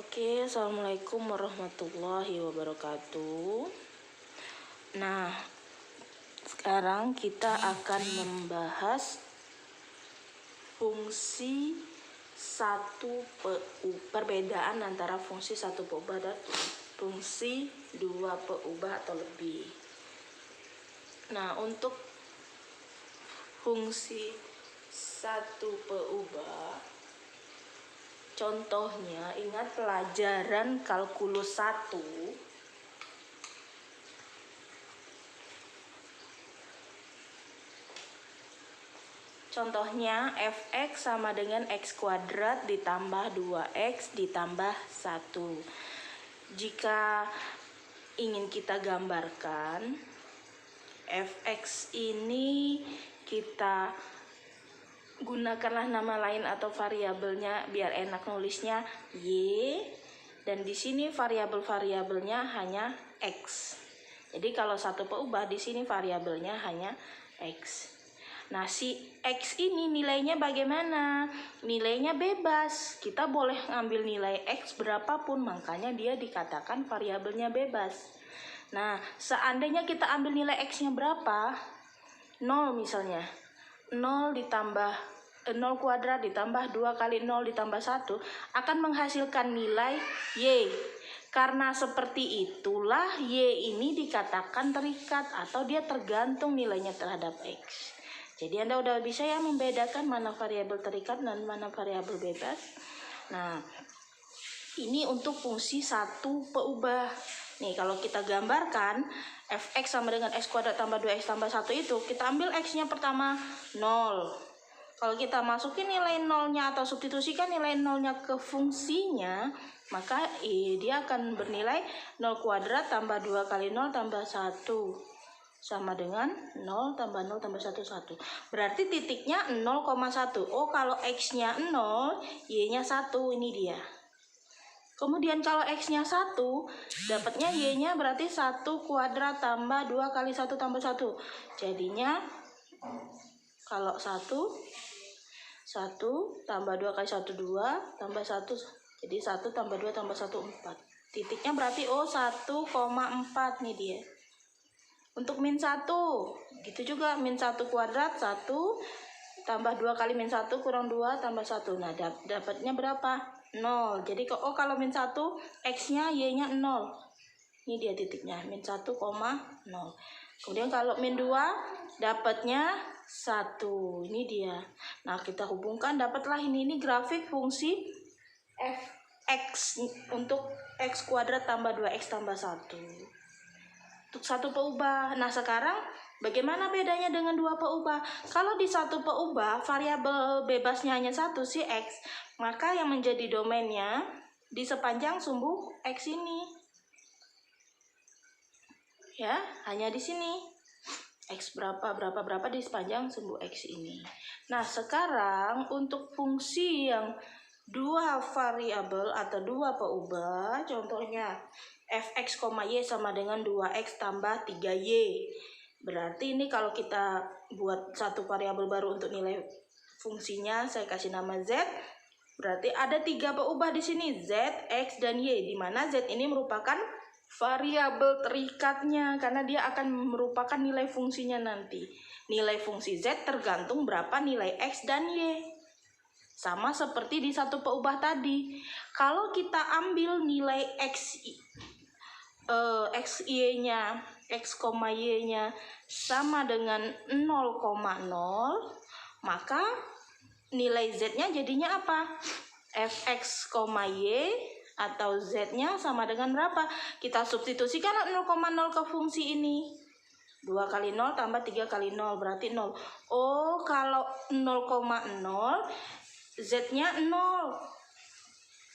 Oke, assalamualaikum warahmatullahi wabarakatuh. Nah, sekarang kita akan membahas fungsi perbedaan antara fungsi 1 peubah dan fungsi 2 peubah atau lebih. Nah, untuk fungsi 1 peubah, contohnya, ingat pelajaran kalkulus 1. Contohnya, fx sama dengan x kuadrat ditambah 2x ditambah 1. Jika ingin kita gambarkan, fx ini kita gunakanlah nama lain atau variabelnya biar enak nulisnya y, dan di sini variabelnya hanya x. Jadi kalau 1 peubah di sini variabelnya hanya x. Nah, si x ini nilainya bagaimana? Nilainya bebas. Kita boleh ngambil nilai x berapapun, makanya dia dikatakan variabelnya bebas. Nah, seandainya kita ambil nilai x-nya berapa? 0 misalnya. 0 kuadrat ditambah 2 kali 0 ditambah 1 akan menghasilkan nilai y. Karena seperti itulah y ini dikatakan terikat atau dia tergantung nilainya terhadap x. Jadi Anda udah bisa ya membedakan mana variabel terikat dan mana variabel bebas. Nah, ini untuk fungsi 1 peubah. Nih, kalau kita gambarkan fx sama dengan x kuadrat tambah 2x tambah 1 itu, kita ambil x-nya pertama 0. Kalau kita masukin nilai 0-nya atau substitusikan nilai 0-nya ke fungsinya, maka dia akan bernilai 0 kuadrat tambah 2 kali 0 tambah 1 sama dengan 0 tambah 0 tambah 1, 1. Berarti titiknya 0,1. Oh, kalau x-nya 0, y-nya 1, ini dia. Kemudian kalau x-nya 1, dapatnya y-nya berarti 1 kuadrat tambah 2 kali 1 tambah 1. Jadinya kalau 1 tambah 2 kali 1, 2 tambah 1. Jadi 1 tambah 2 tambah 1, 4. Titiknya berarti 1,4 nih dia. Untuk min 1, gitu juga min 1 kuadrat 1 tambah 2 kali min 1 kurang 2 tambah 1. Nah, dapatnya berapa? 0. Jadi kalau min 1, x-nya y-nya 0. Ini dia titiknya, min 1,0. Kemudian kalau min 2, dapatnya 1. Ini dia. Nah, kita hubungkan, dapatlah ini grafik fungsi fx untuk x kuadrat tambah 2x tambah 1. Untuk 1 peubah. Nah, sekarang bagaimana bedanya dengan 2 peubah? Kalau di 1 peubah, variabel bebasnya hanya 1, si x, maka yang menjadi domainnya di sepanjang sumbu x ini. Ya, hanya di sini. X berapa di sepanjang sumbu x ini. Nah, sekarang untuk fungsi yang 2 variabel atau 2 peubah, contohnya fx, y sama dengan 2x tambah 3y. Berarti ini kalau kita buat 1 variabel baru untuk nilai fungsinya, saya kasih nama z. Berarti ada 3 peubah di sini, z, x, dan y, di mana z ini merupakan variabel terikatnya karena dia akan merupakan nilai fungsinya nanti. Nilai fungsi z tergantung berapa nilai x dan y. Sama seperti di 1 peubah tadi. Kalau kita ambil nilai x y-nya, x, y-nya sama dengan 0,0, maka nilai z-nya jadinya apa? Fx, y atau z-nya sama dengan berapa? Kita substitusikan 0,0 ke fungsi ini. 2 kali 0 tambah 3 kali 0 berarti 0. Oh, kalau 0,0 z-nya 0.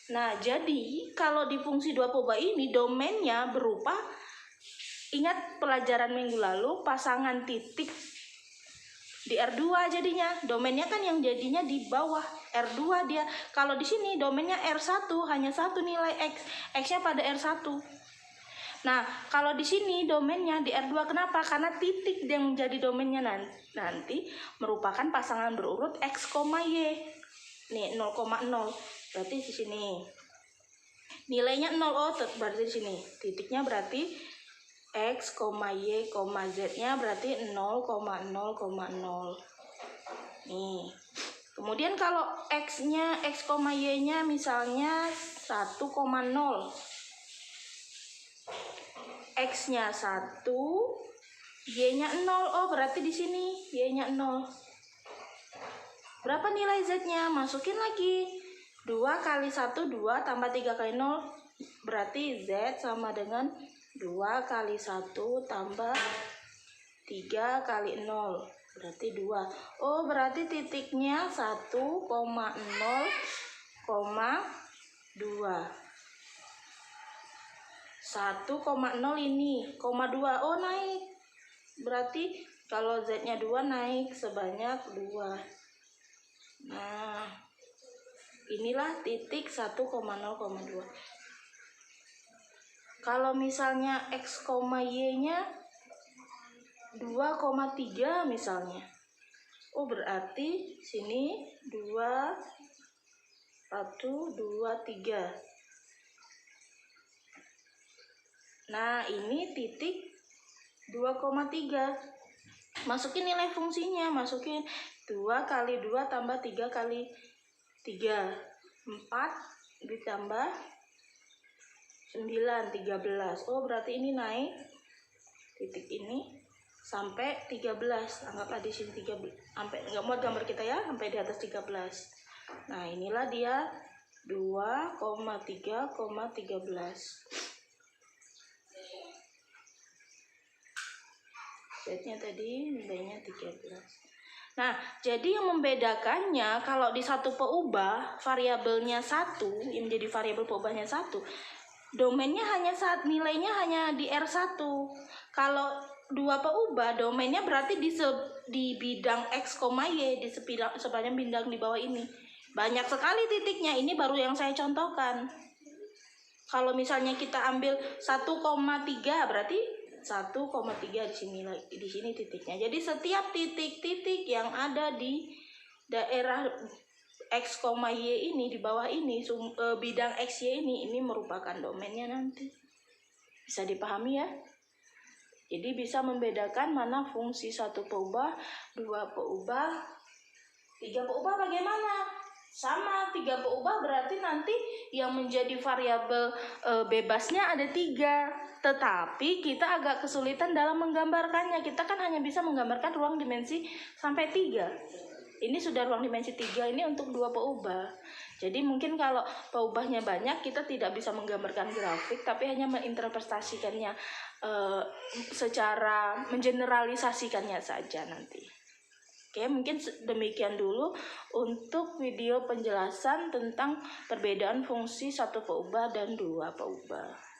Nah, jadi kalau di fungsi 2 peubah ini domainnya berupa, ingat pelajaran minggu lalu, pasangan titik di R2 jadinya. Domainnya kan yang jadinya di bawah R2 dia. Kalau di sini domainnya R1, hanya 1 nilai x. X-nya pada R1. Nah, kalau di sini domainnya di R2, kenapa? Karena titik yang menjadi domainnya nanti merupakan pasangan berurut x, y. Nih 0,0. Berarti di sini. nilainya 0. Oh, berarti di sini titiknya berarti X, Y, Z-nya berarti 0,0,0. Nih. Kemudian kalau X-nya, X, Y-nya misalnya 1,0. X-nya 1, Y-nya 0. Oh, berarti di sini Y-nya 0. Berapa nilai Z-nya? Masukin lagi. 2 kali 1, 2 tambah 3 kali 0. Berarti Z sama dengan 2 kali 1 tambah 3 kali 0. Berarti 2. Oh, berarti titiknya 1,0,2. 1,0 ini, 2. Oh, naik. Berarti kalau Z-nya 2 naik sebanyak 2. Nah, inilah titik 1,0,2. Kalau misalnya X, Y-nya 2,3 misalnya. Oh, berarti sini 2, 1, 2, 3. Nah, ini titik 2,3. Masukin nilai fungsinya, masukin 2 kali 2 tambah 3 kali 3. 4 ditambah 9, 13. Oh, berarti ini naik titik ini sampai 13. Anggaplah di sini 13. Sampai enggak muat gambar kita ya, sampai di atas 13. Nah, inilah dia 2,3,13. Z-nya tadi nilainya 13. Nah, jadi yang membedakannya kalau di satu peubah variabelnya 1, yang menjadi variabel peubahnya 1, domainnya hanya nilainya hanya di R1. Kalau dua peubah, domainnya berarti di bidang X, Y, di sepanjang bidang di bawah ini. Banyak sekali titiknya, ini baru yang saya contohkan. Kalau misalnya kita ambil 1,3 berarti 1,3 di sini titiknya. Jadi setiap titik-titik yang ada di daerah X, Y ini di bawah ini, bidang X, Y ini merupakan domainnya nanti. Bisa dipahami ya? Jadi bisa membedakan mana fungsi 1 peubah, 2 peubah, 3 peubah bagaimana? Sama, 3 peubah berarti nanti yang menjadi variabel bebasnya ada 3. Tetapi kita agak kesulitan dalam menggambarkannya. Kita kan hanya bisa menggambarkan ruang dimensi sampai 3. Ini sudah ruang dimensi 3, ini untuk 2 peubah. Jadi mungkin kalau peubahnya banyak, kita tidak bisa menggambarkan grafik, tapi hanya menginterpretasikannya secara mengeneralisasikannya saja nanti. Oke, mungkin demikian dulu untuk video penjelasan tentang perbedaan fungsi 1 peubah dan 2 peubah.